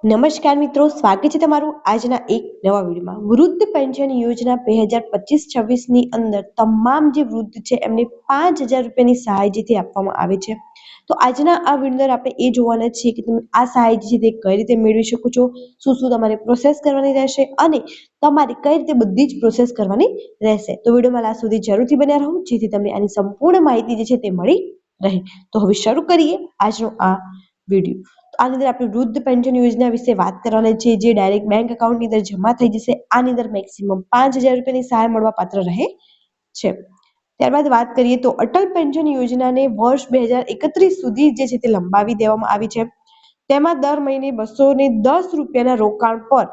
નમસ્કાર મિત્રો, સ્વાગત છે તમારું આજના એક નવા વિડીયોમાં। વૃદ્ધ પેન્શન યોજના 2025-26 ની અંદર તમામ જે વૃદ્ધ છે એમને 5,000 રૂપિયાની સહાય જેથી આપવામાં આવે છે। તો આજના આ વિડીયો આપણે એ જોવાના છીએ કે તમે આ સહાય જે છે તે કઈ રીતે મેળવી શકો છો, શું તમારે પ્રોસેસ કરવાની રહેશે અને તમારે કઈ રીતે બધી જ પ્રોસેસ કરવાની રહેશે। તો વિડીયોમાં લાસ્ટ સુધી જરૂરથી બન્યા રહો જેથી તમને આની સંપૂર્ણ માહિતી જે છે તે મળી રહે। તો હવે શરૂ કરીએ આજનો આ વિડીયો। આની અંદર આપણે વૃદ્ધ પેન્શન યોજના વિશે વાત કરવાની છે, જે ડાયરેક્ટ બેંક એકાઉન્ટની અંદર જમા થઈ જશે। આની અંદર મેક્સિમમ 5,000 રૂપિયાની સહાય મળવા પાત્ર રહે છે। ત્યારબાદ વાત કરીએ તો અટલ પેન્શન યોજનાને વર્ષ 2031 સુધી જે છે તે લંબાવી દેવામાં આવી છે। તેમાં દર મહિને 210 રૂપિયાના રોકાણ પર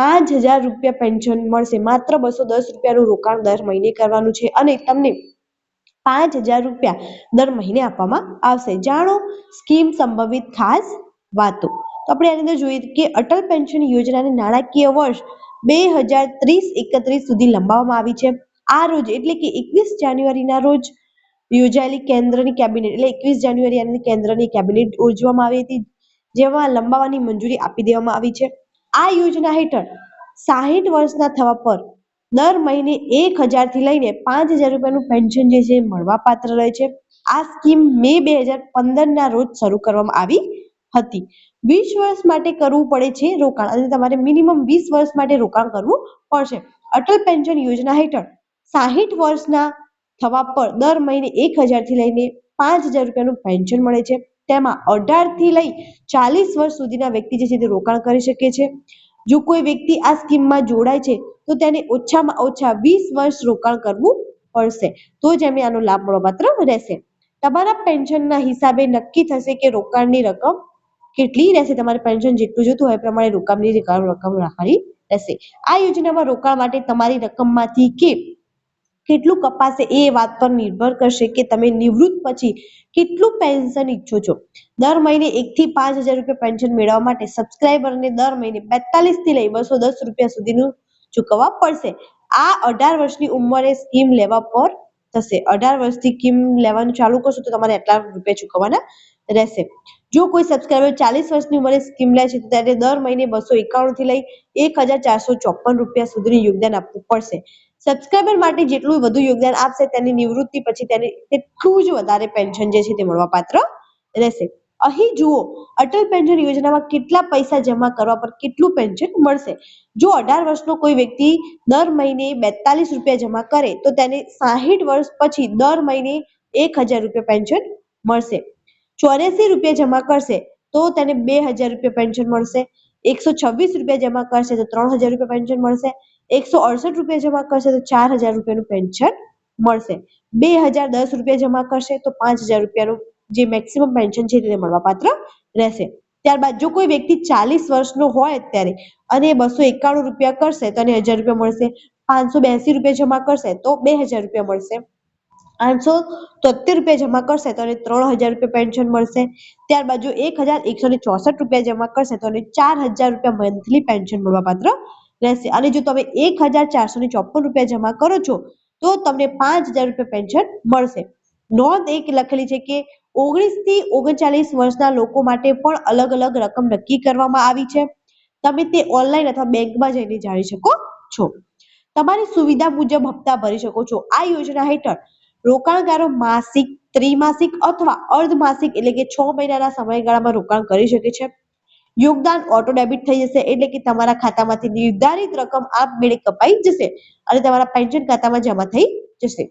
5,000 રૂપિયા પેન્શન મળશે। માત્ર 210 રૂપિયાનું રોકાણ દર મહિને કરવાનું છે અને તમને 5,000 રૂપિયા દર મહિને આપવામાં આવશે। જાણો સ્કીમ સંભવિત ખાસ વાતો। તો આપણે આની અંદર જોઈએ કે અટલ પેન્શન યોજનાને નાણાકીય વર્ષ 2030-31 સુધી લંબાવવામાં આવી છે। આ રોજ એટલે કે 21 જાન્યુઆરીના રોજ યોજાયેલી કેન્દ્રની કેબિનેટ એટલે 21 જાન્યુઆરી કેન્દ્રની કેબિનેટ યોજવામાં આવી હતી, જેમાં લંબાવવાની મંજૂરી આપી દેવામાં આવી છે। આ યોજના હેઠળ 60 વર્ષના થવા પર દર મહિને 1,000 થી લઈને 5,000 રૂપિયાનું પેન્શન જે છે મળવા પાત્ર રહે છે। આ સ્કીમ મે 2015 ના રોજ શરૂ કરવામાં આવી હતી। 20 વર્ષ માટે કરવું પડે છે રોકાણ અને તમારે મિનિમમ 20 વર્ષ માટે રોકાણ કરવું પડશે। અટલ પેન્શન યોજના હેઠળ 60 વર્ષના થવા પર દર મહિને 1,000 થી લઈને 5,000 રૂપિયાનું પેન્શન મળે છે। તેમાં 18 થી લઈ 40 વર્ષ સુધીના વ્યક્તિ જે છે તે રોકાણ કરી શકે છે। જો કોઈ વ્યક્તિ આ સ્કીમમાં જોડાય છે તો તેને ઓછામાં ઓછા 20 વર્ષ રોકાણ કરવું પડશે, તો જ એમને આનો લાભ મળવાપાત્ર રહેશે। તમારા પેન્શનના હિસાબે નક્કી થશે કે રોકાણની રકમ કેટલી રહેશે। તમારે પેન્શન જેટલું જોતું હોય એ પ્રમાણે રોકાણની રકમ રાખવાની રહેશે। આ યોજનામાં રોકાણ માટે તમારી રકમમાંથી કેટલું કપાશે એ વાત પર નિર્ભર કરશે કે તમે નિવૃત્ત પછી કેટલું પેન્શન ઈચ્છો છો। દર મહિને 1 થી 5,000 રૂપિયા પેન્શન મેળવવા માટે સબસ્ક્રાઇબરને દર મહિને 42 થી લઈ 210 રૂપિયા સુધીનું ચૂકવવા પડશે। આ 18 વર્ષની ઉંમરે સ્કીમ લેવા પર થશે। 18 વર્ષથી સ્કીમ લેવાનું ચાલુ કરશો તો તમારે આટલા રૂપિયા ચૂકવવાના રહેશે। જો કોઈ સબસ્ક્રાઇબર 40 વર્ષની ઉંમરે સ્કીમ લે છે તો ત્યારે દર મહિને 291 થી લઈ 1,454 રૂપિયા સુધીનું યોગદાન આપવું પડશે। સબસ્ક્રાઇબર માટે જેટલું વધુ યોગદાન આપશે તેની નિવૃત્તિ પછી તેને તેટલું જ વધારે પેન્શન જે છે તે મળવાપાત્ર રહેશે। અહીં જુઓ અટલ પેન્શન યોજનામાં કેટલા પૈસા જમા કરવા પર કેટલું પેન્શન મળશે। જો 18 વર્ષનો કોઈ વ્યક્તિ દર મહિને 42 રૂપિયા જમા કરે તો તેને 60 વર્ષ પછી દર મહિને 1,000 રૂપિયા પેન્શન મળશે। 84 રૂપિયા જમા કરશે તો તેને 2,000 રૂપિયા પેન્શન મળશે। 126 રૂપિયા જમા કરશે તો 3,000 રૂપિયા પેન્શન મળશે। 168 રૂપિયા જમા કરશે તો 4,000 રૂપિયાનું પેન્શન મળશે। 2,010 રૂપિયા જમા કરશે તો 5,000 રૂપિયાનું જે મેક્સિમમ પેન્શન છે તે મળવાપાત્ર રહેશે। ત્યારબાદ જો કોઈ વ્યક્તિ 40 વર્ષનો હોય અત્યારે અને 291 રૂપિયા કરશે તો એને 1,000 રૂપિયા મળશે। 582 રૂપિયા જમા કરશે તો 2,000 રૂપિયા મળશે। 873 રૂપિયા જમા કરશે તો એને 3,000 રૂપિયા પેન્શન મળશે। ત્યારબાદ જો 1,164 રૂપિયા જમા કરશે તો એને 4,000 રૂપિયા મંથલી પેન્શન મળવાપાત્ર રહેશે। અને જો તમે 1,454 રૂપિયા જમા કરો છો તો તમને 5,000 રૂપિયા પેન્શન મળશે। નોંધ એક લખેલી છે કે 19 થી 39 વર્ષના લોકો માટે પણ અલગ અલગ રકમ નક્કી કરવામાં આવી છે। તમે તે ઓનલાઈન અથવા બેંકમાં જઈને જાણી શકો છો। તમારી સુવિધા મુજબ હપ્તા ભરી શકો છો। આ યોજના હેઠળ રોકાણકારો માસિક, ત્રિમાસિક અથવા અર્ધમાસિક એટલે કે 6 મહિનાના સમયગાળામાં રોકાણ કરી શકે છે। યોગદાન ઓટો ડેબિટ થઈ જશે એટલે કે તમારા ખાતામાંથી નિર્ધારિત રકમ આપમેળે કપાઈ જશે અને તમારા પેન્શન ખાતામાં જમા થઈ જશે।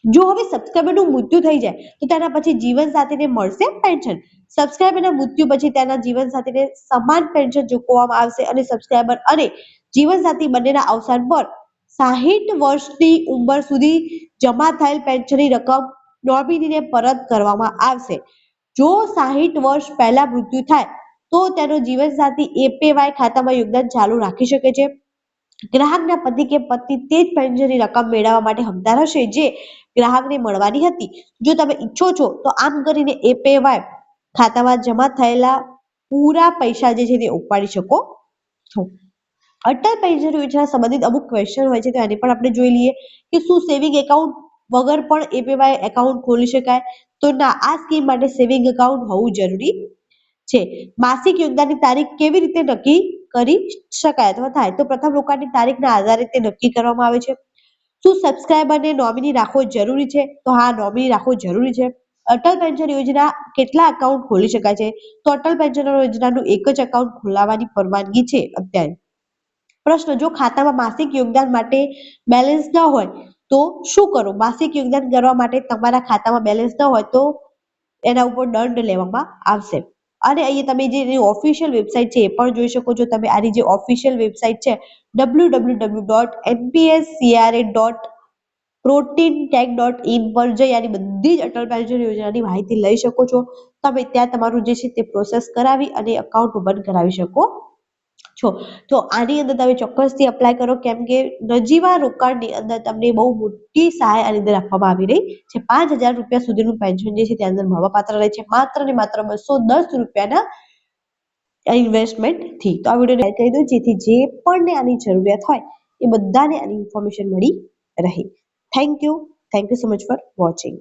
જો હવે સબસ્ક્રાઇબરનું મૃત્યુ થઈ જાય તો તેના પછી જીવનસાથીને મળશે પેન્શન। સબસ્ક્રાઇબરના મૃત્યુ પછી તેના જીવનસાથીને સમાન પેન્શન ચૂકવવામાં આવશે અને સબસ્ક્રાઇબર અને જીવનસાથી બંનેના અવસાન પર 60 વર્ષની ઉંમર સુધી જમા થયેલ પેન્શનની રકમ નોમિનીને પરત કરવામાં આવશે। જો 60 વર્ષ પહેલા મૃત્યુ થાય તો તેનો જીવનસાથી એપીવાય ખાતામાં યોગદાન ચાલુ રાખી શકે છે। ગ્રાહકના પતિ કે પત્ની તે જ પેન્શનની રકમ મેળવવા માટે હકદાર હશે જે ગ્રાહકને મળવાની હતી। જો તમે ઈચ્છો છો તો આમ કરીને એપીવાય ખાતામાં જમા થયેલા પૂરા પૈસા જે છે તે ઉપાડી શકો છો। અટલ પેન્શન યોજના સંબંધિત અમુક ક્વેશ્ચન હોય છે તો આને પણ આપણે જોઈ લઈએ કે શું સેવિંગ એકાઉન્ટ વગર પણ એપીવાય એકાઉન્ટ ખોલી શકાય? તો ના, આ સ્કીમ માટે સેવિંગ એકાઉન્ટ હોવું જરૂરી છે. માસિક યોગદાનની તારીખ કેવી રીતે નક્કી કરી શકાય અથવા થાય? તો પ્રથમ રોકાણની તારીખના આધારે તે નક્કી કરવામાં આવે છે. શું સબસ્ક્રાઇબરને નોમિની રાખવો જરૂરી છે? તો હા, નોમિની રાખવો જરૂરી છે. અટલ પેન્શન યોજના કેટલા એકાઉન્ટ ખોલી શકાય છે? તો અટલ પેન્શન યોજનાનું એક જ એકાઉન્ટ ખોલાવવાની પરવાનગી છે અત્યારે. પ્રશ્ન: જો ખાતામાં માસિક યોગદાન માટે બેલેન્સ ન હોય તો શું કરો? માસિક યોગદાન કરવા માટે તમારા ખાતામાં બેલેન્સ ન હોય તો એના ઉપર દંડ લેવામાં આવશે. અને અહીંયા તમે જે ઓફિશિયલ વેબસાઇટ છે એ પણ જોઈ શકો છો. તમે આની જે ઓફિશિયલ વેબસાઇટ છે www.npscra.protintech.in પર જઈ આની બધી જ અટલ પેન્શન યોજનાની માહિતી લઈ શકો છો. તમે ત્યાં તમારું જે છે તે પ્રોસેસ કરાવી અને એકાઉન્ટ ઓપન કરાવી શકો છો. તો આની અંદર તમે ચોક્કસથી અપ્લાય કરો, કેમ કે નજીવા રોકાણની અંદર તમને બહુ મોટી સહાય આની અંદર આપવામાં આવી રહી છે. 5,000 રૂપિયા સુધીનું પેન્શન જે છે તે અંદર મળવાપાત્ર રહે છે, માત્ર ને માત્ર 210 રૂપિયાના ઇન્વેસ્ટમેન્ટ થી. તો આ વિડીયો કહી દો જેથી જે પણ આની જરૂરિયાત હોય એ બધાને આની ઇન્ફોર્મેશન મળી રહે. Thank you so much for watching.